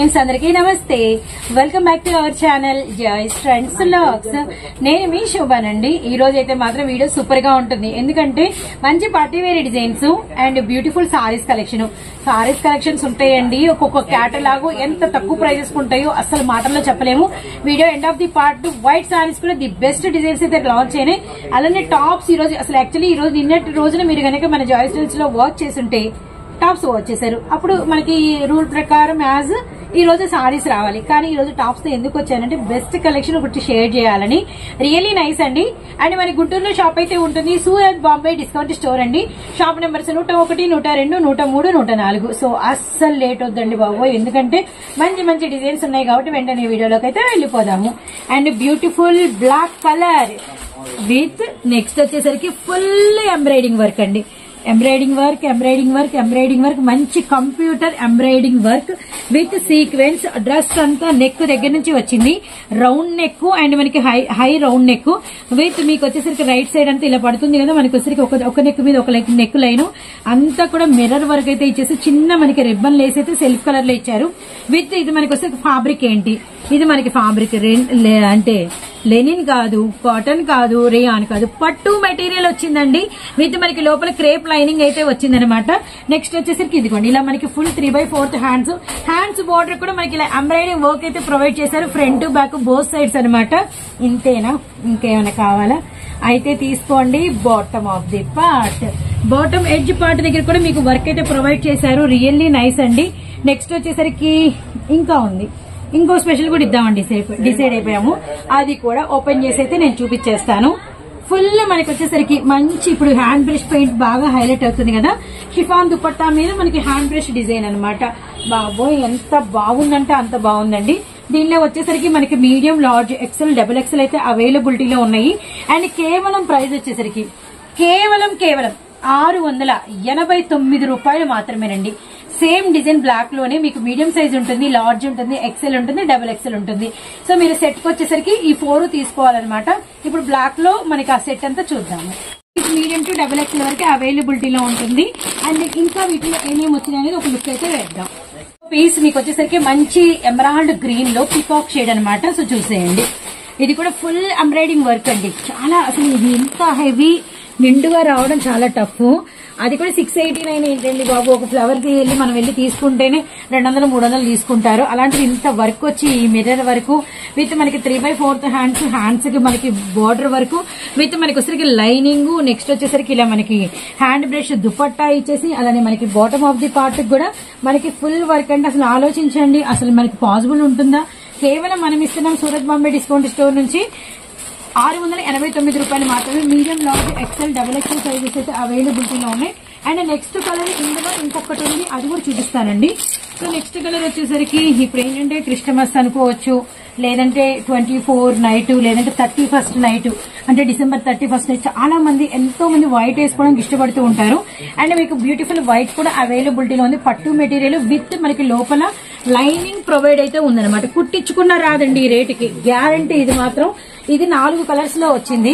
Friends అందరికీ నమస్తే. Welcome back to our channel Joy's trends vlogs. నేను మీ శోభానండి. ఈ రోజు అయితే మాత్రం వీడియో సూపర్ గా ఉంటుంది, ఎందుకంటే మంచి party wear designs and beautiful saris collections ఉంటాయండి. ఒక్కొక్క క్యాటలాగ్ ఎంత తక్కువ ప్రైజెస్ ఉంటాయో అసలు మాటల్లో చెప్పలేము. Video end of the part white saris కూడా ది బెస్ట్ డిజైన్స్ అయితే లాంచ్ అయినాయి. అలానే టాప్స్ ఈ రోజు అసలు యాక్చువల్లీ ఈ రోజు నిన్నటి రోజున మీరు కనుక మన జాయ్స్ ట్రెండ్స్ లో వర్క్ చేస్తుంటే టాప్స్ వచ్చేసారు. అప్పుడు మనకి రూల్ ప్రకారం యాజ్ ఈ రోజు సారీస్ రావాలి, కానీ ఈ రోజు టాప్స్ తో ఎందుకు వచ్చానంటే బెస్ట్ కలెక్షన్ ఒకటి షేర్ చేయాలని. రియల్లీ నైస్ అండి. అండ్ మన గుంటూరులో షాప్ అయితే ఉంటుంది, సూరత్ బాంబే డిస్కౌంట్ స్టోర్ అండి. Shop numbers 101, 102, 103, 104. సో అస్సలు లేట్ వద్దండి బాబోయ్, ఎందుకంటే మంచి మంచి డిజైన్స్ ఉన్నాయి కాబట్టి వెంటనే వీడియోలోకి అయితే వెళ్ళిపోదాము. And beautiful black colour with next వచ్చేసరికి ఫుల్ ఎంబ్రాయిడింగ్ వర్క్ అండి. ఎంబ్రాయిడింగ్ వర్క్ మంచి computer embroiding work with sequence. Dress అంతా నెక్ దగ్గర నుంచి వచ్చింది, రౌండ్ నెక్ అండ్ మనకి హై రౌండ్ నెక్ విత్ మీకు వచ్చేసరికి రైట్ సైడ్ అంతా ఇలా పడుతుంది కదా, మనకి వచ్చేసరికి ఒక నెక్ మీద ఒక నెక్ లైన్ అంతా కూడా మిర్రర్ వర్క్ అయితే ఇచ్చేసి చిన్న మనకి రిబ్బన్ లేస్ అయితే సెల్ఫ్ కలర్ లో ఇచ్చారు. విత్ ఇది మనకి వచ్చేసరికి ఫ్యాబ్రిక్ ఏంటి, ఇది మనకి ఫ్యాబ్రిక్ అంటే లెనిన్ కాదు, కాటన్ కాదు, రేయాన్ కాదు, పట్టు మెటీరియల్ వచ్చిందండి. విత్ మనకి లోపల క్రేప్ లైనింగ్ అయితే వచ్చిందనమాట. నెక్స్ట్ వచ్చేసరికి ఇదిగోండి ఇలా మనకి ఫుల్ 3/4 హ్యాండ్స్ బోర్డర్ కూడా మనకి ఇలా ఎంబ్రాయిడింగ్ వర్క్ అయితే ప్రొవైడ్ చేశారు, ఫ్రంట్ బ్యాక్ బోత్ సైడ్స్ అనమాట. ఇంతేనా, ఇంకేమైనా కావాలా అయితే తీసుకోండి. Bottom of the part, bottom edge part దగ్గర కూడా మీకు వర్క్ అయితే ప్రొవైడ్ చేశారు. రియల్లీ నైస్ అండి. నెక్స్ట్ వచ్చేసరికి ఇంకా ఉంది, ఇంకో స్పెషల్ కూడా ఇద్దామండి. డిసైడ్ అయిపోయాము, అది కూడా ఓపెన్ చేసి అయితే నేను చూపించేస్తాను. ఫుల్ మనకి వచ్చేసరికి మంచి ఇప్పుడు హ్యాండ్ బ్రష్ పెయింట్ బాగా హైలైట్ అవుతుంది కదా, షిఫాన్ దుపట్టా మీద మనకి హ్యాండ్ బ్రష్ డిజైన్ అనమాట. బాబోయ్ ఎంత బాగుందంటే అంత బాగుందండి. దీనిలో వచ్చేసరికి మనకి medium, large, XL, double XL అయితే అవైలబిలిటీలో ఉన్నాయి. అండ్ కేవలం ప్రైస్ వచ్చేసరికి కేవలం 689 రూపాయలు మాత్రమేనండి. సేమ్ డిజైన్ బ్లాక్ లోనే మీకు మీడియం సైజ్ ఉంటుంది, లార్జ్ ఉంటుంది, ఎక్సెల్ ఉంటుంది, డబుల్ ఎక్సెల్ ఉంటుంది. సో మీరు సెట్ కి వచ్చేసరికి ఈ 4 తీసుకోవాలన్నమాట. ఇప్పుడు బ్లాక్ లో మనకి ఆ సెట్ అంతా చూద్దాము. మీడియం టు డబుల్ ఎక్సెల్ వరకు అవైలబిలిటీలో ఉంటుంది. అండ్ ఇంకా వీటిలో ఏమేమి వచ్చినాయి అనేది ఒక లుక్ అయితే వేద్దాం. పీస్ మీకు వచ్చేసరికి మంచి ఎమరాల్డ్ గ్రీన్ లో పికాక్ షేడ్ అనమాట. సో చూసేయండి, ఇది కూడా ఫుల్ ఎంబ్రాయిడింగ్ వర్క్ అండి. చాలా అసలు ఇది ఇంత హెవీ నిండుగా రావడం చాలా టఫ్. అది కూడా 689 ఏంటండి బాబు, ఒక ఫ్లవర్ కి వెళ్ళి మనం వెళ్ళి తీసుకుంటేనే 200, 300 తీసుకుంటారు. అలాంటిది ఇంత వర్క్ వచ్చి ఈ మిర్రర్ వరకు విత్ మనకి 3/4 హ్యాండ్స్ కి మనకి బోర్డర్ వరకు విత్ మనకి వచ్చేసరికి లైనింగ్. నెక్స్ట్ వచ్చేసరికి ఇలా మనకి హ్యాండ్ బ్రష్ దుపట్టా ఇచ్చేసి అలానే మనకి బాటమ్ ఆఫ్ ది పార్ట్ కూడా మనకి ఫుల్ వర్క్ అంటే అసలు ఆలోచించండి, అసలు మనకి పాసిబుల్ ఉంటుందా? కేవలం మనం ఇస్తున్నాం సూరత్ బాంబే డిస్కౌంట్ స్టోర్ నుంచి 689 రూపాయలు మాత్రమే. Medium, large, XL, double XL sizes అయితే అవైలబిలిటీలో ఉన్నాయి. అండ్ నెక్స్ట్ కలర్ ఇందులో ఇంకొకటి ఉంది, అది కూడా చూపిస్తానండి. సో నెక్స్ట్ కలర్ వచ్చేసరికి ఇప్పుడు ఏంటంటే క్రిస్టమస్ అనుకోవచ్చు, లేదంటే 24 నైట్, లేదంటే 31st నైట్, అంటే డిసెంబర్ 31st నైట్ చాలా మంది ఎంతో మంది వైట్ వేసుకోవడానికి ఇష్టపడుతూ ఉంటారు. అండ్ మీకు బ్యూటిఫుల్ వైట్ కూడా అవైలబిలిటీలో ఉంది. పట్టు మెటీరియల్ విత్ మనకి లోపల లైనింగ్ ప్రొవైడ్ అయితే ఉందన్నమాట. కుట్టించుకున్న రాదండి ఈ రేటుకి, గ్యారంటీ. ఇది మాత్రం ఇది 4 కలర్స్ లో వచ్చింది.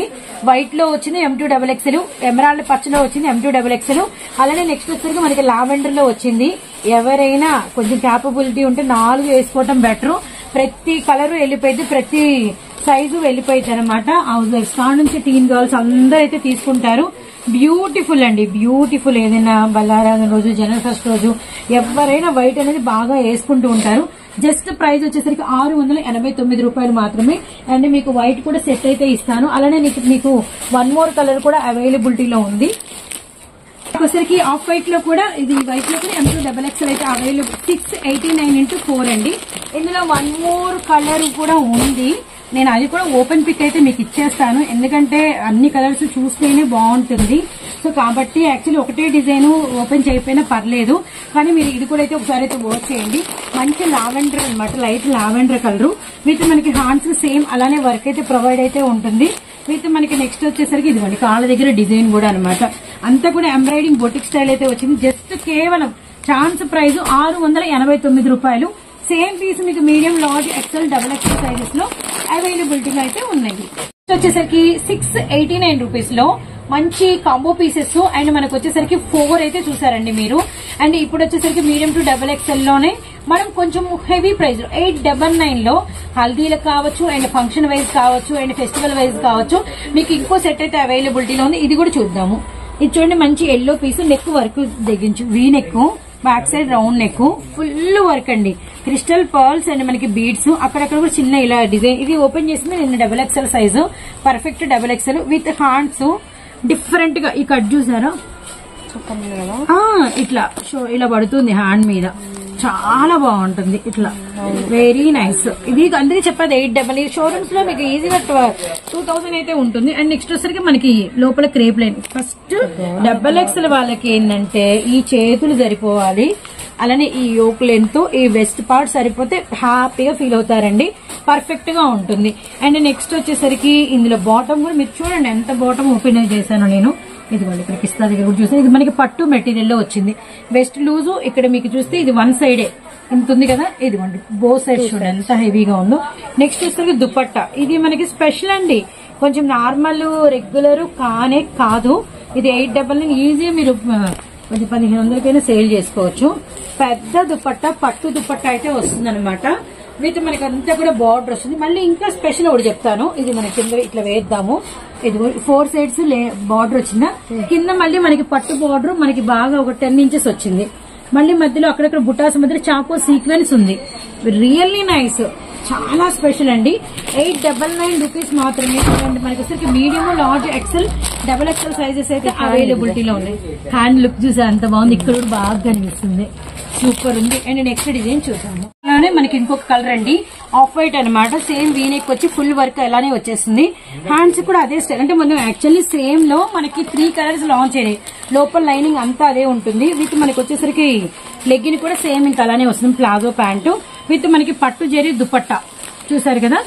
వైట్ లో వచ్చింది M2 డబుల్ ఎక్సెల్, ఎమరాల్డ్ పచ్చలో వచ్చింది M2 డబుల్ ఎక్సెల్, అలానే నెక్స్ట్ వచ్చేసరికి మనకి లావెండర్ లో వచ్చింది. ఎవరైనా కొంచెం క్యాపబిలిటీ ఉంటే 4 వేసుకోవటం బెటర్. ప్రతి కలర్ వెళ్ళిపోయింది, ప్రతి సైజు వెళ్ళిపోయింది అనమాట. హౌస్ వైఫ్స్ కాడ నుంచి టీన్ గర్ల్స్ అందరూ అయితే తీసుకుంటారు. బ్యూటిఫుల్ అండి, బ్యూటిఫుల్. ఏదైనా బల్లారాధన రోజు, జనవరి 1st రోజు ఎవరైనా వైట్ అనేది బాగా వేసుకుంటూ ఉంటారు. జస్ట్ ప్రైస్ వచ్చేసరికి 689 రూపాయలు మాత్రమే. అండ్ మీకు వైట్ కూడా సెట్ అయితే ఇస్తాను. అలానే మీకు 1 మోర్ కలర్ కూడా అవైలబిలిటీలో ఉంది. వచ్చేసరికి ఆఫ్ వైట్ లో కూడా, ఇది వైట్ లో కూడా M2 డబుల్ ఎక్సెల్ అయితే అవైలబుల్. 689x4 అండి. ఇందులో 1 మోర్ కలర్ కూడా ఉంది. నేను అది కూడా ఓపెన్ పిక్ అయితే మీకు ఇచ్చేస్తాను, ఎందుకంటే అన్ని కలర్స్ చూస్తేనే బాగుంటుంది. సో కాబట్టి యాక్చువల్లీ ఒకటే డిజైన్ ఓపెన్ చేయకపోయినా పర్లేదు, కానీ మీరు ఇది కూడా అయితే ఒకసారి అయితే వర్క్ చేయండి. మంచి లావెండర్ అనమాట, లైట్ లావెండర్ కలర్ విత్ మనకి హ్యాండ్స్ సేమ్ అలానే వర్క్ అయితే ప్రొవైడ్ అయితే ఉంటుంది. విత్ మనకి నెక్స్ట్ వచ్చేసరికి ఇదిగోండి కాళ్ళ దగ్గర డిజైన్ కూడా అనమాట. అంతా కూడా ఎంబ్రాయిడింగ్ బొటిక్ స్టైల్ అయితే వచ్చింది. జస్ట్ కేవలం ఛాన్స్ ప్రైస్ 689 రూపాయలు. సేమ్ పీస్ మీకు medium, large, XL, double XL sizes లో అవైలబిలిటీగా అయితే ఉన్నాయి. వచ్చేసరికి 689 రూపీస్ లో మంచి కాంబో పీసెస్. అండ్ మనకు వచ్చేసరికి 4 అయితే చూసారండి మీరు. అండ్ ఇప్పుడు వచ్చేసరికి మీడియం టు డబుల్ ఎక్సెల్ లోనే మనం కొంచెం హెవీ ప్రైస్ 899 లో హల్దీలకు కావచ్చు అండ్ ఫంక్షన్ వైజ్ కావచ్చు అండ్ ఫెస్టివల్ వైజ్ కావచ్చు మీకు ఇంకో సెట్ అయితే అవైలబిలిటీలో ఉంది. ఇది కూడా చూద్దాము. ఇది చూడండి, మంచి ఎల్లో పీస్, నెక్ వర్క్ తెగించు, V neck, back side round neck, full work అండి, క్రిస్టల్ పర్ల్స్ అండ్ మనకి బీడ్స్, అక్కడక్కడ కూడా చిన్న ఇలా డిజైన్. ఇది ఓపెన్ చేసింది నేను XXL size, perfect XXL with hands different గా. ఈ కట్ చూసారా, ఇట్లా ఇలా పడుతుంది హ్యాండ్ మీద, చాలా బాగుంటుంది ఇట్లా, వెరీ నైస్. ఇది అందుకే చెప్పేది 800. షోరూమ్స్ లో మీకు ఈజీగా 2000 అయితే ఉంటుంది. అండ్ నెక్స్ట్ వచ్చరికి మనకి లోపల క్రేప్ లైన్. ఫస్ట్ XXL వాళ్ళకి ఏంటంటే ఈ చేతులు సరిపోవాలి, అలానే ఈ యోక్ లెంత్, ఈ వెస్ట్ పార్ట్ సరిపోతే హ్యాపీగా ఫీల్ అవుతారండి, పర్ఫెక్ట్ గా ఉంటుంది. అండ్ నెక్స్ట్ వచ్చేసరికి ఇందులో బాటమ్ కూడా మీరు చూడండి ఎంత బాటమ్ ఓపెన్ చేశాను నేను. ఇదిగోండి ఇక్కడ పిస్తా దగ్గర కూడా చూస్తే ఇది మనకి పట్టు మెటీరియల్ లో వచ్చింది. వెస్ట్ లూజు ఇక్కడ మీకు చూస్తే ఇది వన్ సైడే ఇంత ఉంది కదా, ఇదిగోండి బో సైడ్ చూడండి ఎంత హెవీగా ఉందో. నెక్స్ట్ వచ్చేసరికి దుపట్టా, ఇది మనకి స్పెషల్ అండి, కొంచెం నార్మల్ రెగ్యులర్ కానే కాదు. ఇది 899 ఈజీ, మీరు 1500కైనా సేల్ చేసుకోవచ్చు. పెద్ద దుపట్టా, పట్టు దుపట్టా అయితే వస్తుంది అనమాట. విత్ మనకి అంతా కూడా బార్డర్ వస్తుంది. మళ్ళీ ఇంకా స్పెషల్ ఒకటి చెప్తాను, ఇది మనకి కింద ఇట్లా వేద్దాము. ఇది 4 సైడ్స్ బార్డర్ వచ్చిందా, కింద మళ్ళీ మనకి పట్టు బార్డర్ మనకి బాగా ఒక 10 ఇంచెస్ వచ్చింది. మళ్ళీ మధ్యలో అక్కడక్కడ బుటాస్ మధ్యలో చాకో సీక్వెన్స్ ఉంది. రియల్లీ నైస్, చాలా స్పెషల్ అండి. 899 రూపీస్ మాత్రమే. మనకి వచ్చరికి medium, large, XL, XXL sizes అయితే అవైలబిలిటీలో ఉన్నాయి. హ్యాండ్ లుక్ చూసా ఎంత బాగుంది, ఇక్కడ కూడా బాగా కనిపిస్తుంది, సూపర్ ఉంది. అండ్ నెక్స్ట్ డిజైన్ చూసాము. అలానే మనకి ఇంకొక కలర్ అండి, ఆఫ్ వైట్ అనమాట. సేమ్ వీనెక్ వచ్చి ఫుల్ వర్క్ అలానే వచ్చేస్తుంది. హ్యాండ్స్ కూడా అదే స్టైల్, అంటే మనం యాక్చువల్లీ సేమ్ లో మనకి 3 కలర్స్ లాంచ్ అయ్యాయి. లోపల లైనింగ్ అంతా అదే ఉంటుంది. విత్ మనకి వచ్చేసరికి లెగ్గిన్ కూడా సేమ్ ఇంకా అలానే వస్తుంది, ప్లాజో ప్యాంటు విత్ మనకి పట్టు జరీ దుపట్టా. చూసారు కదా,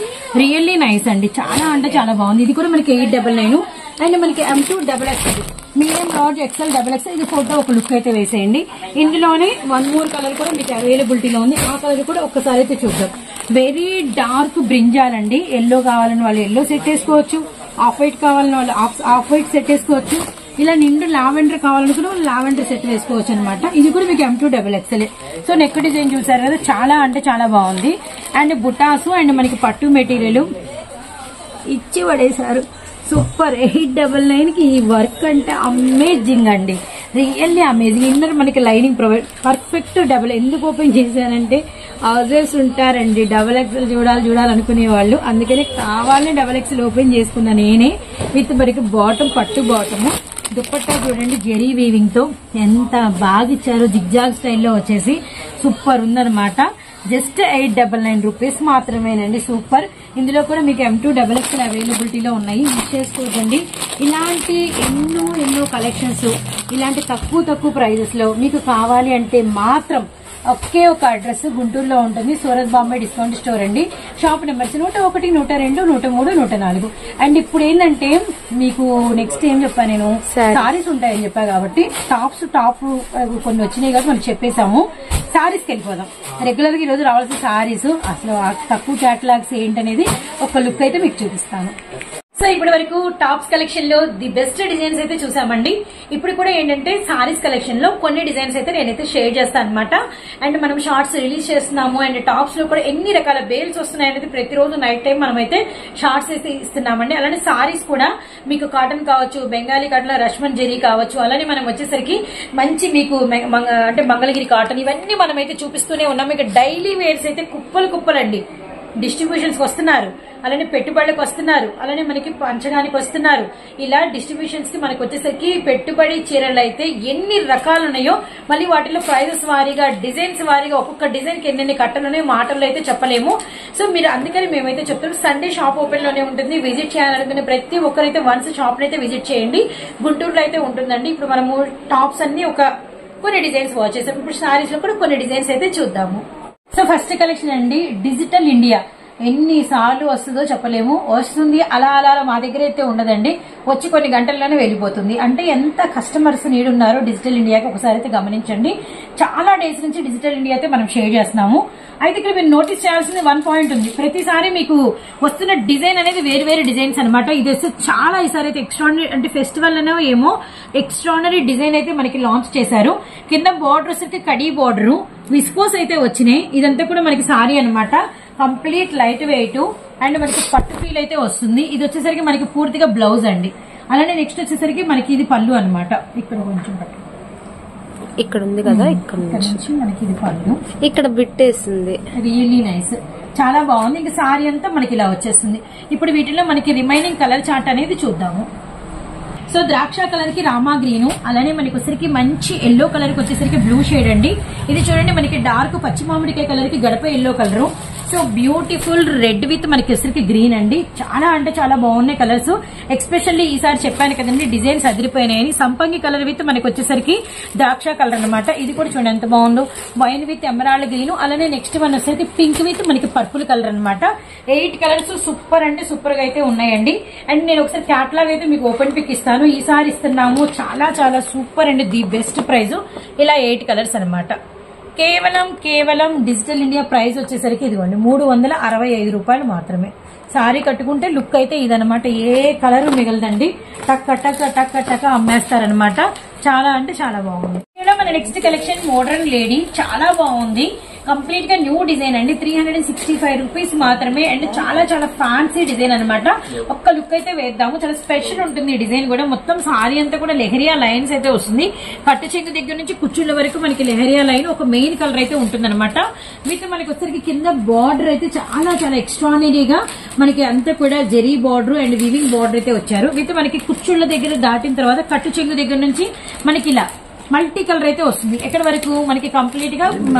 రియల్లీ నైస్ అండి, చాలా అంటే చాలా బాగుంది. ఇది కూడా మనకి 899. అండ్ మనకి M2 XXL, medium, large, XL, XXL. ఇది ఫోటో ఒక లుక్ అయితే వేసేయండి. ఇందులోనే 1 more కలర్ కూడా మీకు అవైలబిలిటీలో ఉంది. ఆ కలర్ కూడా ఒక్కసారి అయితే చూద్దాం. వెరీ డార్క్ బ్రింజాల్ అండి. ఎల్లో కావాలని వాళ్ళు ఎల్లో సెట్ వేసుకోవచ్చు, ఆఫ్ వైట్ కావాలని వాళ్ళు ఆఫ్ వైట్ సెట్ వేసుకోవచ్చు, ఇలా నిండు లావెండర్ కావాలనుకున్న లావెండర్ సెట్ వేసుకోవచ్చు అనమాట. ఇది కూడా మీకు M2 XXL. So neck design చూసారు కదా, చాలా అంటే చాలా బాగుంది. అండ్ బుటాసు అండ్ మనకి పట్టు మెటీరియల్ ఇచ్చి పడేశారు, సూపర్. 899 కి ఈ వర్క్ అంటే అమేజింగ్ అండి, రియల్లీ అమేజింగ్. ఇన్నర్ మనకి లైనింగ్ ప్రొవైడ్, పర్ఫెక్ట్ డబుల్. ఎందుకు ఓపెన్ చేశానంటే హౌజెస్ ఉంటారండి XXL చూడాలనుకునే వాళ్ళు, అందుకనే కావాలని XXL ఓపెన్ చేసుకున్నా నేనే. విత్ మనకి బాటమ్, పట్టు బాటము, దుపట్టా చూడండి జెరీ వీవింగ్ తో ఎంత బాగా ఇచ్చారో, జిగ్జాగ్ స్టైల్లో వచ్చేసి సూపర్ ఉందన్నమాట. జస్ట్ 899 రూపీస్ మాత్రమేనండి, సూపర్. ఇందులో కూడా మీకు M2 XXL అవైలబిలిటీలో ఉన్నాయి, మిస్ చేసుకోవద్దండి. ఇలాంటి ఎన్నో కలెక్షన్స్ ఇలాంటి తక్కువ ప్రైజెస్ లో మీకు కావాలి అంటే మాత్రం ఒకే ఒక అడ్రస్ గుంటూరులో ఉంటుంది, సూరత్ బాంబే డిస్కౌంట్ స్టోర్ అండి. Shop numbers 101, 102, 103, 104. అండ్ ఇప్పుడు ఏంటంటే మీకు నెక్స్ట్ ఏం చెప్పాను నేను, సారీస్ ఉంటాయని చెప్పా కాబట్టి టాప్ కొన్ని వచ్చినాయి కాబట్టి మనం చెప్పేసాము. సారీస్కి వెళ్ళిపోదాం. రెగ్యులర్ గా ఈ రోజు రావాల్సిన సారీస్, అసలు తక్కువ క్యాటలాగ్స్ ఏంటనేది ఒక లుక్ అయితే మీకు చూపిస్తాను. సో ఇప్పటి వరకు టాప్స్ కలెక్షన్ లో ది బెస్ట్ డిజైన్స్ అయితే చూసామండి. ఇప్పుడు కూడా ఏంటంటే సారీస్ కలెక్షన్ లో కొన్ని డిజైన్స్ అయితే నేనైతే షేర్ చేస్తాను అనమాట. అండ్ మనం షార్ట్స్ రిలీజ్ చేస్తున్నాము. అండ్ టాప్స్ లో కూడా ఎన్ని రకాల బేల్స్ వస్తున్నాయి అనేది ప్రతిరోజు నైట్ టైం మనం అయితే షార్ట్స్ అయితే ఇస్తున్నామండి. అలానే సారీస్ కూడా మీకు కాటన్ కావచ్చు, బెంగాలీ కాటన్ లో రష్మన్ జెరీ కావచ్చు, అలానే మనం వచ్చేసరికి మంచి మీకు అంటే మంగళగిరి కాటన్, ఇవన్నీ మనం అయితే చూపిస్తూనే ఉన్నాం. మీకు డైలీ వేర్స్ అయితే కుప్పలండి. డిస్ట్రిబ్యూషన్స్ వస్తున్నారు, అలానే పెట్టుబడులకు వస్తున్నారు, అలానే మనకి పంచడానికి వస్తున్నారు. ఇలా డిస్ట్రిబ్యూషన్స్ కి మనకు వచ్చేసరికి పెట్టుబడి చీరలు అయితే ఎన్ని రకాలు ఉన్నాయో, మళ్ళీ వాటిలో ప్రైజెస్ వారీగా, డిజైన్స్ వారీగా, ఒక్కొక్క డిజైన్ కి ఎన్ని కట్టలున్నాయో మాటల్లో అయితే చెప్పలేము. సో మీరు అందుకని మేమైతే చెప్తాం, సండే షాప్ ఓపెన్ లోనే ఉంటుంది. విజిట్ చేయాలనుకునే ప్రతి ఒక్కరైతే వన్స్ షాప్ అయితే విజిట్ చేయండి. గుంటూరులో అయితే ఉంటుందండి. ఇప్పుడు మనము టాప్స్ అన్ని కొన్ని డిజైన్స్ వాచ్ చేసాం. ఇప్పుడు సారీస్ లో కూడా కొన్ని డిజైన్స్ అయితే చూద్దాము. సో ఫస్ట్ కలెక్షన్ అండి, డిజిటల్ ఇండియా. ఎన్నిసార్లు వస్తుందో చెప్పలేము. వస్తుంది అలా అలా మా దగ్గర అయితే ఉండదండి, వచ్చి కొన్ని గంటల్లోనే వెళ్ళిపోతుంది. అంటే ఎంత కస్టమర్స్ నీడ్ ఉన్నారో డిజిటల్ ఇండియాకి ఒకసారి అయితే గమనించండి. చాలా డేస్ నుంచి డిజిటల్ ఇండియా అయితే మనం షేర్ చేస్తున్నాము. అయితే ఇక్కడ మీరు నోటీస్ చేయాల్సింది 1 పాయింట్ ఉంది. ప్రతిసారి మీకు వస్తున్న డిజైన్ అనేది వేరు వేరు డిజైన్స్ అనమాట. ఇది వస్తే చాలా ఈసారి అయితే ఎక్స్ట్రానరీ, అంటే ఫెస్టివల్ అనో ఏమో ఎక్స్ట్రానరీ డిజైన్ అయితే మనకి లాంచ్ చేశారు. కింద బార్డర్స్ అయితే కడీ బార్డర్ విస్కోస్ అయితే వచ్చినాయి. ఇదంతా కూడా మనకి సారీ అనమాట, కంప్లీట్ లైట్ వెయిట్ అండ్ మనకి పట్టు ఫీల్ అయితే వస్తుంది. ఇది వచ్చేసరికి మనకి పూర్తిగా బ్లౌజ్ అండి. అలానే నెక్స్ట్ వచ్చేసరికి మనకి ఇది పళ్ళు అనమాట. ఇక్కడ కొంచెం పట్టు ఇక్కడ ఉంది కదా, ఇక్కడ నుంచి మనకి ఇది పళ్ళు, ఇక్కడ బిట్టేసింది. రియల్లీ నైస్, చాలా బాగుంది. ఇంకా సారీ అంతా మనకి ఇలా వచ్చేస్తుంది. ఇప్పుడు వీటిలో మనకి రిమైనింగ్ కలర్ చార్ట్ అనేది చూద్దాము. సో ద్రాక్ష కలర్ కి రామా గ్రీన్, అలానే మనకి వచ్చేసరికి మంచి ఎల్లో కలర్ కి వచ్చేసరికి బ్లూ షేడ్ అండి. ఇది చూడండి మనకి డార్క్ పచ్చి మామిడికాయ కలర్ కి గడప yellow colour. So beautiful red with మనకి వచ్చేసరికి గ్రీన్ అండి. చాలా అంటే చాలా బాగున్నాయి కలర్స్. ఎక్స్పెషల్లీ ఈసారి చెప్పాను కదండి డిజైన్స్ అదిరిపోయినాయని. సంపంగి కలర్ విత్ మనకి వచ్చేసరికి ద్రాక్ష కలర్ అనమాట. ఇది కూడా చూడండి ఎంత బాగుందో, వైన్ విత్ ఎమరాల్డ్ గ్రీన్. అలానే నెక్స్ట్ వన్ వచ్చేసరికి పింక్ విత్ మనకి పర్పుల్ కలర్ అనమాట. 8 కలర్స్ సూపర్ అంటే సూపర్ గా అయితే ఉన్నాయండి. అండ్ నేను ఒకసారి క్యాటలాగ్ అయితే మీకు ఓపెన్ పిక్ ఇస్తాను. ఈసారి ఇస్తున్నాము చాలా చాలా super and the best price. ఇలా 8 కలర్స్ అనమాట. కేవలం డిజిటల్ ఇండియా ప్రైస్ వచ్చేసరికి ఇదిగోండి 365 రూపాయలు మాత్రమే. సారీ కట్టుకుంటే లుక్ అయితే ఇదనమాట, ఏ కలర్ మిగలదండి. టక్ టక్ టక్ టక్ అమ్మేస్తారనమాట. చాలా అంటే చాలా బాగుంది. ఇలా మన నెక్స్ట్ కలెక్షన్ మోడర్న్ లేడీ, చాలా బాగుంది. కంప్లీట్ గా న్యూ డిజైన్ అండి. 365 రూపీస్ మాత్రమే. అండ్ చాలా చాలా ఫ్యాన్సీ డిజైన్ అనమాట. ఒక్క లుక్ అయితే వేద్దాము, చాలా స్పెషల్ ఉంటుంది ఈ డిజైన్ కూడా. మొత్తం సారీ అంతా కూడా లెహరియా లైన్స్ అయితే వస్తుంది. కట్టు చెంగు దగ్గర నుంచి కుచ్చుళ్ళ వరకు మనకి లెహరియా లైన్ ఒక మెయిన్ కలర్ అయితే ఉంటుంది అనమాట. విత్ మనకి వచ్చరికి కింద బార్డర్ అయితే చాలా చాలా ఎక్స్ట్రానరీగా మనకి అంతా కూడా zari border and weaving border అయితే వచ్చారు. విత్ మనకి కుచ్చుళ్ళ దగ్గర దాటిన తర్వాత కట్టు చెంగు దగ్గర నుంచి మనకి ఇలా మల్టీ కలర్ అయితే వస్తుంది. ఎక్కడ వరకు మనకి కంప్లీట్ గా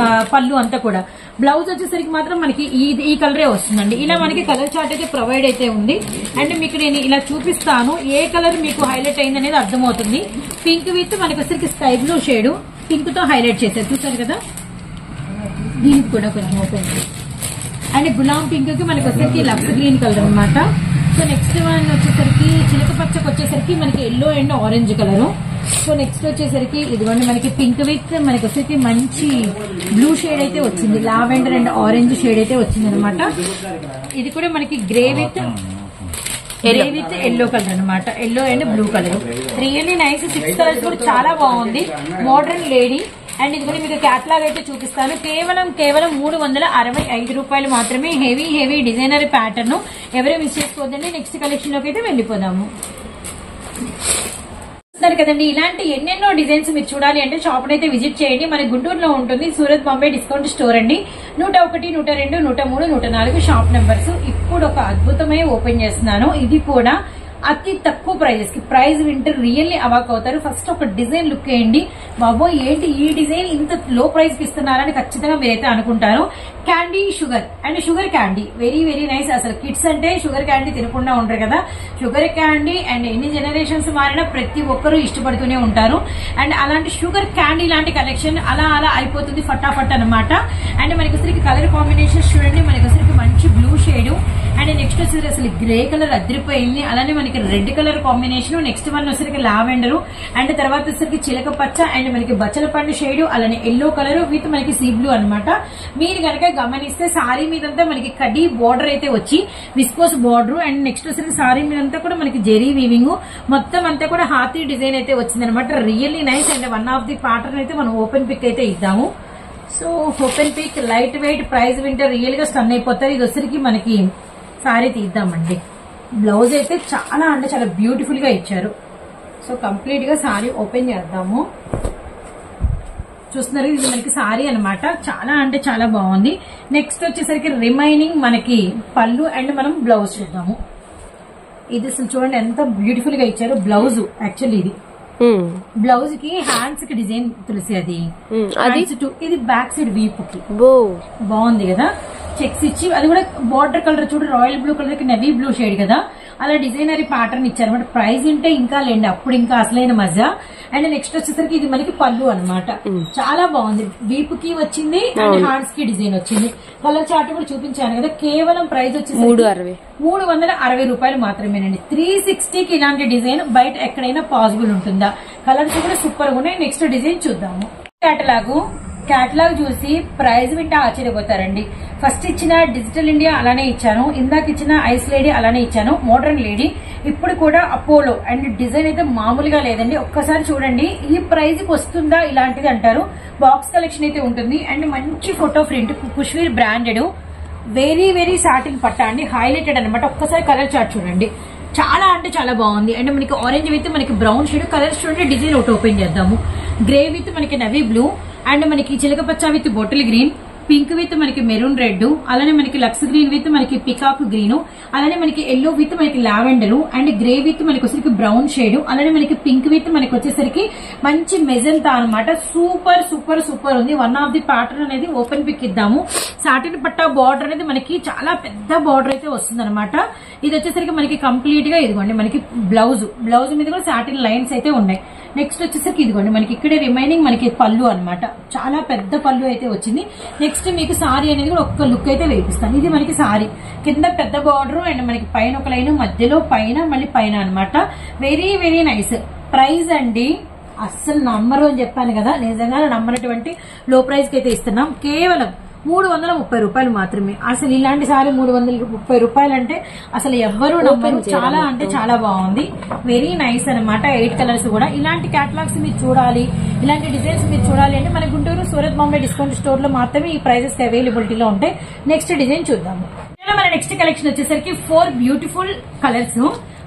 పళ్ళు అంతా కూడా. బ్లౌజ్ వచ్చేసరికి మాత్రం మనకి ఈ కలరే వస్తుందండి. ఇలా మనకి కలర్ చార్ట్ అయితే ప్రొవైడ్ అయితే ఉంది. అండ్ మీకు నేను ఇలా చూపిస్తాను, ఏ కలర్ మీకు హైలైట్ అయింది అనేది అర్థమవుతుంది. పింక్ విత్ మనకి వచ్చేసరికి స్కై బ్లూ షేడ్ పింక్ తో హైలైట్ చేశారు, చూసారు కదా. దీనికి కూడా కొంచెం ఓపెన్ అండ్ గులాం పింక్ కి మనకి వచ్చేసరికి లక్స్ గ్రీన్ కలర్ అనమాట. సో నెక్స్ట్ వన్ వచ్చేసరికి చిలక పచ్చకి వచ్చేసరికి మనకి yellow and orange colour. So next వచ్చేసరికి ఇదిగోండి మనకి పింక్ విత్ మనకి వచ్చేసరికి మంచి బ్లూ షేడ్ అయితే వచ్చింది. లావెండర్ అండ్ ఆరెంజ్ షేడ్ అయితే వచ్చింది అనమాట. ఇది కూడా మనకి గ్రే విత్ ఎల్లో కలర్ అనమాట. Yellow and blue colour, really nice. 6 colours కూడా చాలా బాగుంది. Modern lady. అండ్ ఇది కూడా మీకు క్యాటలాగ్ అయితే చూపిస్తాను. కేవలం 365 రూపాయలు మాత్రమే. Heavy designer pattern. ఎవరు మిస్ చేసుకోవద్దండి. నెక్స్ట్ కలెక్షన్ లోకి అయితే వెళ్ళిపోదాము. కదండి ఇలాంటి ఎన్నెన్నో డిజైన్స్ మీరు చూడాలి అంటే షాప్ అయితే విజిట్ చేయండి. మన గుంటూరులో ఉంటుంది సూరత్ బాంబే డిస్కౌంట్ స్టోర్ అండి. 101, 102, 103, 104 షాప్ నెంబర్స్. ఇప్పుడు ఒక అద్భుతమైన ఓపెన్ చేస్తున్నాను. ఇది కూడా అతి తక్కువ ప్రైజెస్ కి. ప్రైస్ వింటే రియల్లీ అవాక్ అవుతారు. ఫస్ట్ ఒక డిజైన్ లుక్ వేయండి, బాబోయ్ ఏంటి ఈ డిజైన్ ఇంత లో ప్రైస్ కి ఇస్తున్నారని ఖచ్చితంగా మీరైతే అనుకుంటారు. Candy sugar and sugar candy very nice. అసలు కిడ్స్ అంటే షుగర్ క్యాండీ తినకుండా ఉంటారు కదా. షుగర్ క్యాండీ అండ్ ఎన్ని జనరేషన్స్ మారినా ప్రతి ఒక్కరూ ఇష్టపడుతూనే ఉంటారు. అండ్ అలాంటి షుగర్ క్యాండీ లాంటి కలెక్షన్ అలా అయిపోతుంది ఫటాఫట్ అనమాట. అండ్ మనకి అసలు కలర్ కాంబినేషన్స్ చూడండి, మనకి అసలు మంచి బ్లూ షేడ్ అండ్ నెక్స్ట్ వచ్చేసి అసలు గ్రే కలర్ అదిరిపోయింది. అలానే మనకి red colour combination. Next one వచ్చేసరికి లావెండర్ అండ్ తర్వాత వచ్చేసరికి చిలక పచ్చ అండ్ మనకి బచ్చల పండు షేడ్, అలానే ఎల్లో కలర్ విత్ మనకి సీ బ్లూ అనమాట. మీరు కనుక గమనిస్తే సారీ మీదంతా మనకి కడీ బార్డర్ అయితే వచ్చి విస్కోస్ బార్డర్ అండ్ నెక్స్ట్ వచ్చేసరికి సారీ మీదంతా కూడా మనకి జెరీ వీవింగ్ మొత్తం అంతా కూడా హాతీ డిజైన్ అయితే వచ్చింది అనమాట. Really nice. And one of the pattern అయితే మనం ఓపెన్ పిక్ అయితే ఇద్దాము. So open pick light weight, price వింటే రియల్ గా స్టన్ అయిపోతారు. ఇది వచ్చరికి మనకి సారీ తీద్దామండి. బ్లౌజ్ అయితే చాలా అంటే చాలా బ్యూటిఫుల్ గా ఇచ్చారు. సో కంప్లీట్ గా సారీ ఓపెన్ చేద్దాము. చూస్తున్నారు ఇది మనకి సారీ అనమాట. చాలా అంటే చాలా బాగుంది. నెక్స్ట్ వచ్చేసరికి రిమైనింగ్ మనకి పళ్ళు అండ్ మనం బ్లౌజ్ చూద్దాము. ఇది అసలు చూడండి ఎంత బ్యూటిఫుల్ గా ఇచ్చారు. బ్లౌజ్ యాక్చువల్లీ ఇది బ్లౌజ్ కి హ్యాండ్స్ కి డిజైన్ తెలిసి అది ఇది బ్యాక్ సైడ్ వీపుకి బాగుంది కదా. చెక్స్ ఇచ్చి అది కూడా బార్డర్ కలర్ చూడు రాయల్ బ్లూ కలర్ కి నెవీ బ్లూ షేడ్ కదా. అలా డిజైనరీ ప్యాటర్న్ ఇచ్చారు అనమాట. ప్రైస్ ఉంటే ఇంకా లేండి, అప్పుడు ఇంకా అసలైన మజా. అండ్ నెక్స్ట్ వచ్చేసరికి ఇది మనకి పళ్ళు అనమాట. చాలా బాగుంది, వీపుకి వచ్చింది అండ్ హ్యాండ్స్ కి డిజైన్ వచ్చింది. కలర్ చార్ట్ కూడా చూపించాను కదా. కేవలం ప్రైస్ వచ్చేసి 360 రూపాయలు మాత్రమేనండి. 360కి ఇలాంటి డిజైన్ బయట ఎక్కడైనా పాసిబుల్ ఉంటుందా? కలర్స్ కూడా సూపర్ గా ఉన్నాయి. నెక్స్ట్ డిజైన్ చూద్దాము. కేటలాగ్ చూసి ప్రైస్ వింటే ఆశ్చర్యపోతారండి. ఫస్ట్ ఇచ్చిన డిజిటల్ ఇండియా అలానే ఇచ్చాను, ఇందాక ఇచ్చిన ఐస్ లేడీ అలానే ఇచ్చాను, మోడర్న్ లేడీ, ఇప్పుడు కూడా అపోలో. అండ్ డిజైన్ అయితే మామూలుగా లేదండి. ఒక్కసారి చూడండి, ఈ ప్రైస్ కి వస్తుందా ఇలాంటిది అంటారు. బాక్స్ కలెక్షన్ అయితే ఉంటుంది. అండ్ మంచి ఫోటో ప్రింట్, కుష్వీర్ బ్రాండెడ్, వెరీ వెరీ సాటిన్ పట్టా అండి, హైలైటెడ్ అనమాట. ఒక్కసారి కలర్ చార్ట్ చూడండి, చాలా అంటే చాలా బాగుంది. అండ్ మనకి ఆరెంజ్ విత్ మనకి బ్రౌన్ షేడ్ కలర్స్ చూడండి. డిజైన్ ఒకటి ఓపెన్ చేద్దాము. గ్రే విత్ మనకి నవీ బ్లూ, అండ్ మనకి చిలక పచ్చ with bottle green, pink with మనకి మెరూన్ రెడ్, అలానే మనకి లక్స్ గ్రీన్ విత్ మనకి పికాక్ గ్రీన్, అలానే మనకి ఎల్లో విత్ మనకి లావెండర్, అండ్ గ్రే విత్ మనకి వచ్చేసరికి బ్రౌన్ షేడ్, అలానే మనకి పింక్ విత్ మనకి వచ్చేసరికి మంచి మెజంతా అనమాట. సూపర్ సూపర్ సూపర్ ఉంది. వన్ ఆఫ్ ది ప్యాటర్న్ అనేది ఓపెన్ పిక్ ఇద్దాము. సాటిన్ పట్టా బార్డర్ అనేది మనకి చాలా పెద్ద బార్డర్ అయితే వస్తుంది అనమాట. ఇది వచ్చేసరికి మనకి కంప్లీట్ గా ఇదిగోండి మనకి బ్లౌజ్ మీద కూడా సాటిన్ లైన్స్ అయితే ఉన్నాయి. నెక్స్ట్ వచ్చేసరికి ఇదిగోండి మనకి ఇక్కడే రిమైనింగ్ మనకి పళ్ళు అనమాట. చాలా పెద్ద పళ్ళు అయితే వచ్చింది. నెక్స్ట్ మీకు సారీ అనేది కూడా ఒక్క లుక్ అయితే వేపిస్తాను. ఇది మనకి సారీ కింద పెద్ద బార్డర్ అండ్ మనకి పైన ఒక లైన్, మధ్యలో పైన మళ్ళీ పైన అనమాట. Very very nice. ప్రైస్ అండి అస్సలు నమ్మరు అని చెప్పాను కదా, నిజంగా నమ్మనటువంటి లో ప్రైస్ కి అయితే ఇస్తున్నాం. కేవలం 330 రూపాయలు మాత్రమే. అసలు ఇలాంటి సారీ 330 రూపాయలు అంటే అసలు ఎవ్వరూ నమ్మరు. చాలా అంటే చాలా బాగుంది, వెరీ నైస్ అనమాట. 8 కలర్స్ కూడా. ఇలాంటి కేటలాగ్స్ మీరు చూడాలి, ఇలాంటి డిజైన్స్ మీరు చూడాలి అంటే మన గుంటూరు సూరత్ బాంబే డిస్కౌంట్ స్టోర్ లో మాత్రమే ఈ ప్రైజెస్ అవైలబిలిటీలో ఉంటాయి. నెక్స్ట్ డిజైన్ చూద్దాము. మన నెక్స్ట్ కలెక్షన్ వచ్చేసరికి 4 బ్యూటిఫుల్ కలర్స్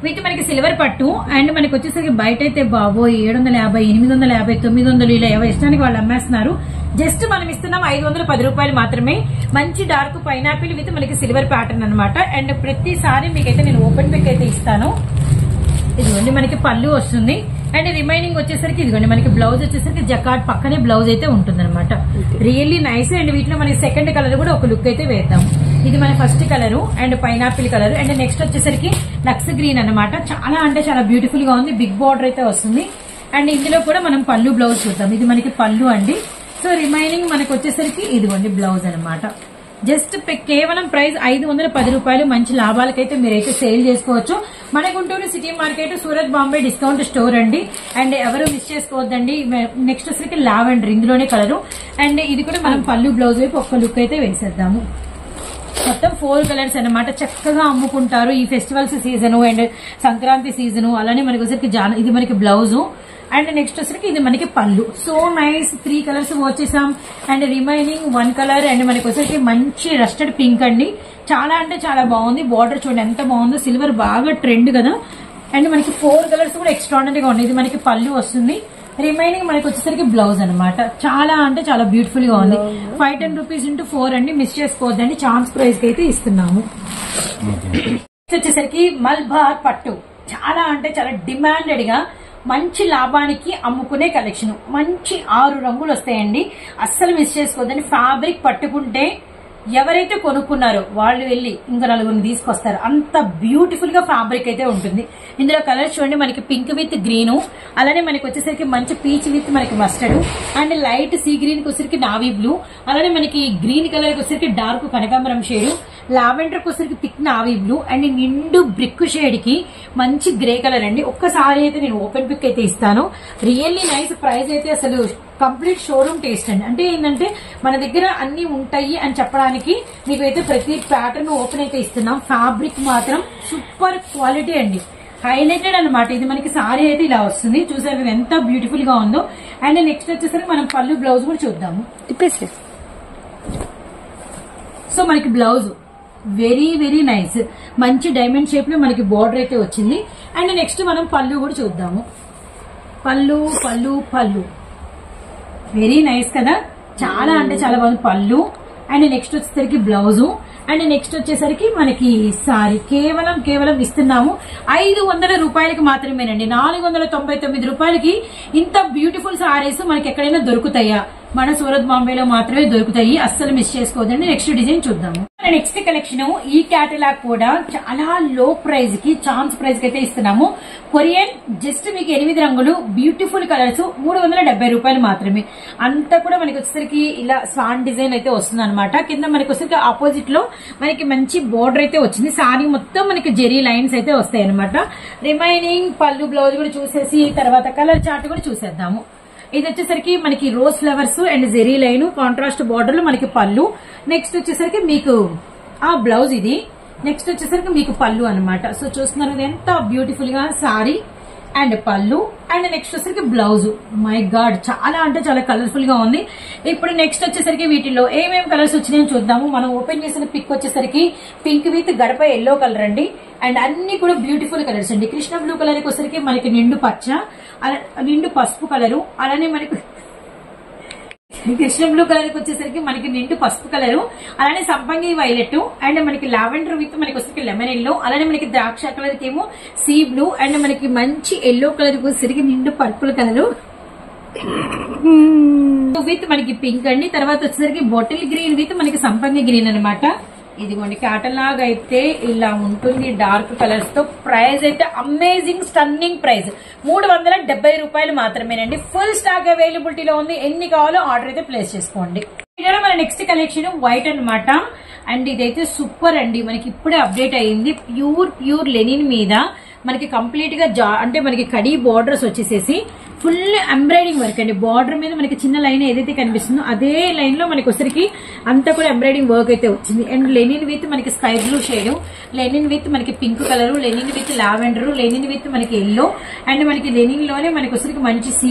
విత్ మనకి సిల్వర్ పట్టు. అండ్ మనకి వచ్చేసరికి బయట అయితే బాబో 750, 850, 900 ఇలా ఎవరి ఇష్టానికి వాళ్ళు అమ్మేస్తున్నారు. జస్ట్ మనం ఇస్తున్నాం 510 రూపాయలు మాత్రమే. మంచి డార్క్ పైనాపిల్ విత్ మనకి సిల్వర్ ప్యాటర్న్ అనమాట. అండ్ ప్రతిసారి మీకైతే నేను ఓపెన్ పిక్ అయితే ఇస్తాను. ఇదిగోండి మనకి పళ్ళు వస్తుంది. అండ్ రిమైనింగ్ వచ్చేసరికి ఇదిగోండి మనకి బ్లౌజ్ వచ్చేసరికి జకాట్ పక్కనే బ్లౌజ్ అయితే ఉంటుంది అనమాట. Really nice. అండ్ వీటిలో మనకి సెకండ్ కలర్ కూడా ఒక లుక్ అయితే వేద్దాం. ఇది మన first colour and pineapple colour. And next వచ్చేసరికి లక్స్ గ్రీన్ అనమాట. చాలా అంటే చాలా బ్యూటిఫుల్ గా ఉంది. బిగ్ బార్డర్ అయితే వస్తుంది. అండ్ ఇందులో కూడా మనం పళ్ళు బ్లౌజ్ చూద్దాం. ఇది మనకి పళ్ళు అండి. సో రిమైనింగ్ మనకి వచ్చేసరికి ఇదిగోండి బ్లౌజ్ అనమాట. జస్ట్ కేవలం ప్రైస్ 510 రూపాయలు. మంచి లాభాలకైతే మీరైతే సేల్ చేసుకోవచ్చు. మన Guntur city market Surat Bombay discount store అండి. అండ్ ఎవరు మిస్ చేసుకోవద్దండి. నెక్స్ట్ వచ్చేసరికి లావెండర్, ఇందులోనే కలరు. అండ్ ఇది కూడా మనం పళ్ళు బ్లౌజ్ వైపు ఒక్క లుక్ అయితే వేసేద్దాము. మొత్తం 4 కలర్స్ అనమాట. చక్కగా అమ్ముకుంటారు ఈ festivals season and Sankranti season. అలానే మనకి వచ్చేసరికి ఇది మనకి బ్లౌజ్ అండ్ నెక్స్ట్ వచ్చేసరికి ఇది మనకి పళ్ళు. So nice. 3 కలర్స్ వచ్చేసాం. అండ్ రిమైనింగ్ 1 కలర్ అండ్ మనకి వచ్చేసరికి మంచి రస్టెడ్ పింక్ అండి. చాలా అంటే చాలా బాగుంది. బార్డర్ చూడండి ఎంత బాగుందో. సిల్వర్ బాగా ట్రెండ్ కదా. అండ్ మనకి 4 కలర్స్ కూడా ఎక్స్ట్రాడినరీగా ఉన్నాయి. ఇది మనకి పళ్ళు వస్తుంది. రిమైనింగ్ మనకి వచ్చేసరికి బ్లౌజ్ అనమాట. చాలా అంటే చాలా బ్యూటిఫుల్ గా ఉంది. 510 రూపీస్ ఇంటూ 4 అండి. మిస్ చేసుకోవద్దండి. ఛాన్స్ ప్రైస్ కి అయితే ఇస్తున్నాము. వచ్చేసరికి మల్బార్ పట్టు. చాలా అంటే చాలా డిమాండెడ్ గా మంచి లాభానికి అమ్ముకునే కలెక్షన్. మంచి 6 రంగులు వస్తాయండి. అస్సలు మిస్ చేసుకోవద్దని. ఫ్యాబ్రిక్ పట్టుకుంటే ఎవరైతే కొనుక్కున్నారో వాళ్ళు వెళ్లి ఇంకా 4 తీసుకొస్తారు. అంత బ్యూటిఫుల్ గా ఫ్యాబ్రిక్ అయితే ఉంటుంది. ఇందులో కలర్స్ చూడండి మనకి పింక్ విత్ గ్రీన్, అలానే మనకి వచ్చేసరికి మంచి పీచ్ విత్ మనకి mustard, and light sea green కి వచ్చేసరికి నావీ బ్లూ, అలానే మనకి గ్రీన్ కలర్ కి వచ్చేసరికి డార్క్ కనకాంబరం షేడ్, లావెండర్ కి వచ్చేసరికి థిక్ నావీ బ్లూ, అండ్ నిండు బ్రిక్ షేడ్ కి మంచి గ్రే కలర్ అండి. ఒక్కసారి అయితే నేను ఓపెన్ పిక్ అయితే ఇస్తాను. Really nice. ప్రైస్ అయితే అసలు కంప్లీట్ షోరూమ్ టేస్ట్ అండి. అంటే ఏంటంటే మన దగ్గర అన్ని ఉంటాయి అని చెప్పడానికి మీకు అయితే ప్రతి ప్యాటర్న్ ఓపెన్ అయితే ఇస్తున్నాం. ఫ్యాబ్రిక్ మాత్రం సూపర్ క్వాలిటీ అండి, హైలైటెడ్ అనమాట. ఇది మనకి సారీ అయితే ఇలా వస్తుంది. చూసారు ఎంత బ్యూటిఫుల్ గా ఉందో. అండ్ నెక్స్ట్ వచ్చేసరికి మనం పళ్ళు బ్లౌజ్ కూడా చూద్దాము. సో మనకి బ్లౌజ్ వెరీ వెరీ నైస్. మంచి డైమండ్ షేప్ లో మనకి బోర్డర్ అయితే వచ్చింది. అండ్ నెక్స్ట్ మనం పళ్ళు కూడా చూద్దాము. పళ్ళు పళ్ళు పళ్ళు వెరీ నైస్ కదా. చాలా అంటే చాలా బాగుంది పళ్ళు. అండ్ నెక్స్ట్ వచ్చేసరికి బ్లౌజు. అండ్ నెక్స్ట్ వచ్చేసరికి మనకి సారీ కేవలం ఇస్తున్నాము 500 రూపాయలకి మాత్రమేనండి. 499 రూపాయలకి ఇంత బ్యూటిఫుల్ సారీస్ మనకి ఎక్కడైనా దొరుకుతాయా? మన సూరత్ బాంబేలో మాత్రమే దొరుకుతాయి. అస్సలు మిస్ చేసుకోవద్దండి. నెక్స్ట్ డిజైన్ చూద్దాము. నెక్స్ట్ కలెక్షన్ ఈ క్యాటలాగ్ కూడా చాలా లో ప్రైస్ కి ఛాన్స్ ప్రైస్ కి అయితే ఇస్తున్నాము. కొరియన్ జస్ట్ మీకు 8 రంగులు బ్యూటిఫుల్ కలర్స్ 370 రూపాయలు మాత్రమే. అంతా కూడా మనకి వచ్చేసరికి ఇలా స్వాన్ డిజైన్ అయితే వస్తుంది అనమాట. కింద మనకి వచ్చేసరికి ఆపోజిట్ లో మనకి మంచి బోర్డర్ అయితే వచ్చింది. సారీ మొత్తం మనకి జెరీ లైన్స్ అయితే వస్తాయి అనమాట. రిమైనింగ్ పళ్ళు బ్లౌజ్ కూడా చూసేసి తర్వాత కలర్ చార్ట్ కూడా చూసేద్దాము. ఇది వచ్చేసరికి మనకి rose flowers and zari line contrast border లో మనకి పళ్ళు. నెక్స్ట్ వచ్చేసరికి మీకు ఆ బ్లౌజ్ ఇది. నెక్స్ట్ వచ్చేసరికి మీకు పళ్ళు అనమాట. సో చూస్తున్నారు కదా ఎంత బ్యూటిఫుల్ గా సారీ అండ్ పళ్ళు అండ్ నెక్స్ట్ వచ్చేసరికి బ్లౌజ్. మై గాడ్ చాలా అంటే చాలా కలర్ఫుల్ గా ఉంది. ఇప్పుడు నెక్స్ట్ వచ్చేసరికి వీటిలో ఏమేమి కలర్స్ వచ్చినాయో చూద్దాము. మనం ఓపెన్ చేసిన పిక్ వచ్చేసరికి పింక్ విత్ గడప ఎల్లో కలర్ అండి. అండ్ అన్ని కూడా బ్యూటిఫుల్ కలర్స్ అండి. కృష్ణ బ్లూ కలర్ కి వచ్చేసరికి మనకి నిండు పచ్చ, నిండు పసుపు కలరు, అలానే మనకి కృష్ణ బ్లూ కలర్ కి వచ్చేసరికి మనకి నిండు పసుపు కలరు, అలానే సంపంగి వైలెట్ అండ్ మనకి లావెండర్ విత్ మనకి వచ్చేసరికి లెమన్ ఎల్లో, అలానే మనకి ద్రాక్ష కలర్ కి ఏమో సీ బ్లూ అండ్ మనకి మంచి ఎల్లో కలర్ కి వచ్చేసరికి నిండు పర్పుల్ కలరు విత్ మనకి పింక్ అండి. తర్వాత వచ్చేసరికి బాటిల్ గ్రీన్ విత్ మనకి సంపంగి గ్రీన్ అనమాట. ఇదిగోండి క్యాటలాగ్ అయితే ఇలా ఉంటుంది డార్క్ కలర్స్ తో. ప్రైస్ అయితే అమేజింగ్ స్టన్నింగ్ ప్రైస్ 370 రూపాయలు మాత్రమేనండి. ఫుల్ స్టాక్ అవైలబిలిటీలో ఉంది. ఎన్ని కావాలో ఆర్డర్ అయితే ప్లేస్ చేసుకోండి. మన నెక్స్ట్ కలెక్షన్ వైట్ అనమాట. అండ్ ఇదైతే సూపర్ అండి. మనకి ఇప్పుడే అప్డేట్ అయ్యింది. ప్యూర్ లెనిన్ మీద మనకి కంప్లీట్ గా అంటే మనకి కడీ బోర్డర్స్ వచ్చేసేసి ఫుల్ ఎంబ్రాయిడింగ్ వర్క్ అండి. బార్డర్ మీద మనకి చిన్న లైన్ ఏదైతే కనిపిస్తుందో అదే లైన్ లో మనకి వచ్చరికి అంతా కూడా ఎంబ్రాయిడింగ్ వర్క్ అయితే వచ్చింది. అండ్ లెనిన్ విత్ మనకి sky blue shade, linen with మనకి pink colour, linen with lavender, linen with మనకి ఎల్లో అండ్ మనకి లెనిన్ లోనే మనకి వచ్చరికి మంచి sea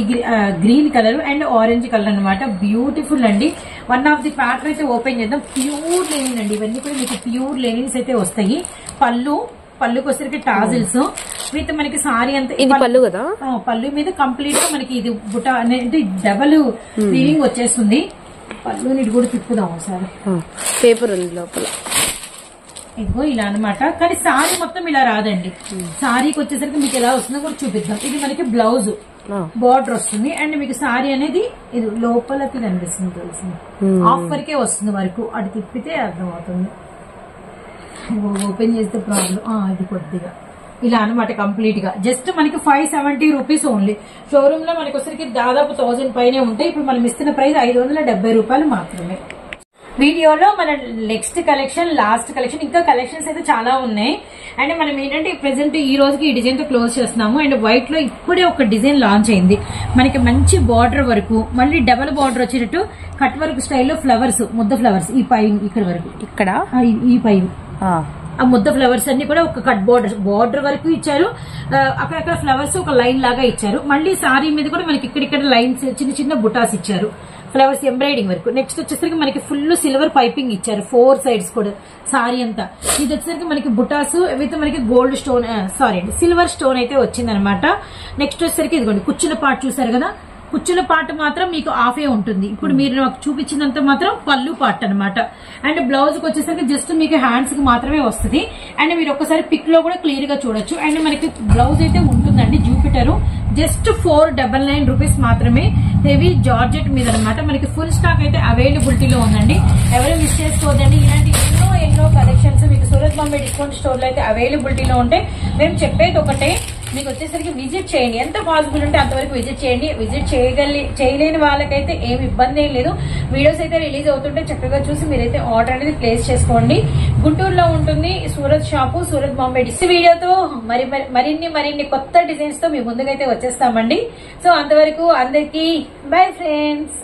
green colour and orange colour అనమాట. బ్యూటిఫుల్ అండి. వన్ ఆఫ్ ది ప్యాటర్న్ అయితే ఓపెన్ చేద్దాం. ప్యూర్ లెనిన్ అండి. ఇవన్నీ కూడా మీకు ప్యూర్ లెనిన్స్ అయితే వస్తాయి. పళ్ళుకి వచ్చరికి టాజిల్స్ విత్ మనకి సారీ అంతా ఇది పళ్ళు కదా. పళ్ళు మీద కంప్లీట్ గా మనకి ఇది బుట్ట అనేది డబల్ ఫీలింగ్ వచ్చేస్తుంది. పళ్ళు ఇది కూడా తిప్పుదాం ఒకసారి. పేపర్ ఉంది లోపల. ఇదిగో ఇలా అనమాట. కానీ సారీ మొత్తం ఇలా రాదండి. సారీకి వచ్చేసరికి మీకు ఎలా వస్తుందో కూడా చూపిద్దాం. ఇది మనకి బ్లౌజ్ బార్డర్ వస్తుంది అండ్ మీకు సారీ అనేది ఇది లోపలకి కనిపిస్తుంది. తెలిసింది హాఫ్ వరకే వస్తుంది వరకు. అటు తిప్పితే అర్థం అవుతుంది. ఓపెన్ చేస్తే ప్రాబ్లం. ఇది కొద్దిగా ఇలా అనమాట కంప్లీట్ గా. జస్ట్ మనకి 570 రూపీస్ ఓన్లీ. షోరూమ్ లో మనకి వచ్చరికి దాదాపు 1000 పైనే ఉంటాయి. ఇప్పుడు మనం ఇస్తున్న ప్రైస్ 570 రూపాయలు మాత్రమే. వీడియోలో మన నెక్స్ట్ కలెక్షన్ లాస్ట్ కలెక్షన్ ఇంకా కలెక్షన్స్ అయితే చాలా ఉన్నాయి. అండ్ మనం ఏంటంటే ప్రెసెంట్ ఈ రోజుకి ఈ డిజైన్ తో క్లోజ్ చేస్తున్నాము. అండ్ వైట్ లో ఇప్పుడే ఒక డిజైన్ లాంచ్ అయింది. మనకి మంచి బార్డర్ వరకు మళ్ళీ డబల్ బార్డర్ వచ్చేటట్టు కట్ వర్క్ స్టైల్లో ఫ్లవర్స్, ముద్ద ఫ్లవర్స్ ఈ పై ఇక్కడ వరకు, ఇక్కడ ఈ పై ఆ ముద్ద ఫ్లవర్స్ అన్ని కూడా ఒక కట్ బార్డర్ వరకు ఇచ్చారు. అక్కడక్కడ ఫ్లవర్స్ ఒక లైన్ లాగా ఇచ్చారు. మళ్ళీ సారీ మీద కూడా మనకి ఇక్కడిక్కడ లైన్స్ చిన్న చిన్న బుటాస్ ఇచ్చారు ఫ్లవర్స్ ఎంబ్రాయిడింగ్ వరకు. నెక్స్ట్ వచ్చేసరికి మనకి ఫుల్ సిల్వర్ పైపింగ్ ఇచ్చారు 4 సైడ్స్ కూడా సారీ అంతా. ఇది వచ్చేసరికి మనకి బుటాస్ విత్ మనకి గోల్డ్ స్టోన్ సిల్వర్ స్టోన్ అయితే వచ్చిందనమాట. నెక్స్ట్ వచ్చేసరికి ఇదిగోండి కుచ్చుల పార్ట్ చూసారు కదా. కుచ్చుల పార్ట్ మాత్రం మీకు ఆఫే ఉంటుంది. ఇప్పుడు మీరు నాకు చూపించినంత మాత్రం పళ్ళు పార్ట్ అనమాట. అండ్ బ్లౌజ్ కి వచ్చేసరికి జస్ట్ మీకు హ్యాండ్స్ కి మాత్రమే వస్తుంది. అండ్ మీరు ఒక్కసారి పిక్ లో కూడా క్లియర్ గా చూడొచ్చు. అండ్ మనకి బ్లౌజ్ అయితే ఉంటుందండి జూపిటర్. జస్ట్ 499 రూపీస్ మాత్రమే. హెవీ జార్జెట్ మీద అనమాట. మనకి ఫుల్ స్టాక్ అయితే అవైలబిలిటీలో ఉందండి. ఎవరు మిస్ చేసుకోవద్దండి. ఇలాంటి ఎన్నో కలెక్షన్స్ మీకు సూరత్ బాంబే డిస్కౌంట్ స్టోర్ లో అయితే అవైలబిలిటీలో ఉంటాయి. మేము చెప్పేది ఒకటే, మీకు వచ్చేసరికి విజిట్ చేయండి. ఎంత పాసిబుల్ ఉంటే అంతవరకు విజిట్ చేయండి. విజిట్ చేయలేని వాళ్ళకైతే ఏమి ఇబ్బంది ఏం లేదు. వీడియోస్ అయితే రిలీజ్ అవుతుంటే చక్కగా చూసి మీరైతే ఆర్డర్ అనేది ప్లేస్ చేసుకోండి. గుంటూరులో ఉంటుంది సూరత్ షాపు, సూరత్ బాంబే వీడియోతో మరిన్ని కొత్త డిజైన్స్ తో మీ ముందుకైతే వచ్చేస్తామండి. సో అంతవరకు అందరికీ బై ఫ్రెండ్స్.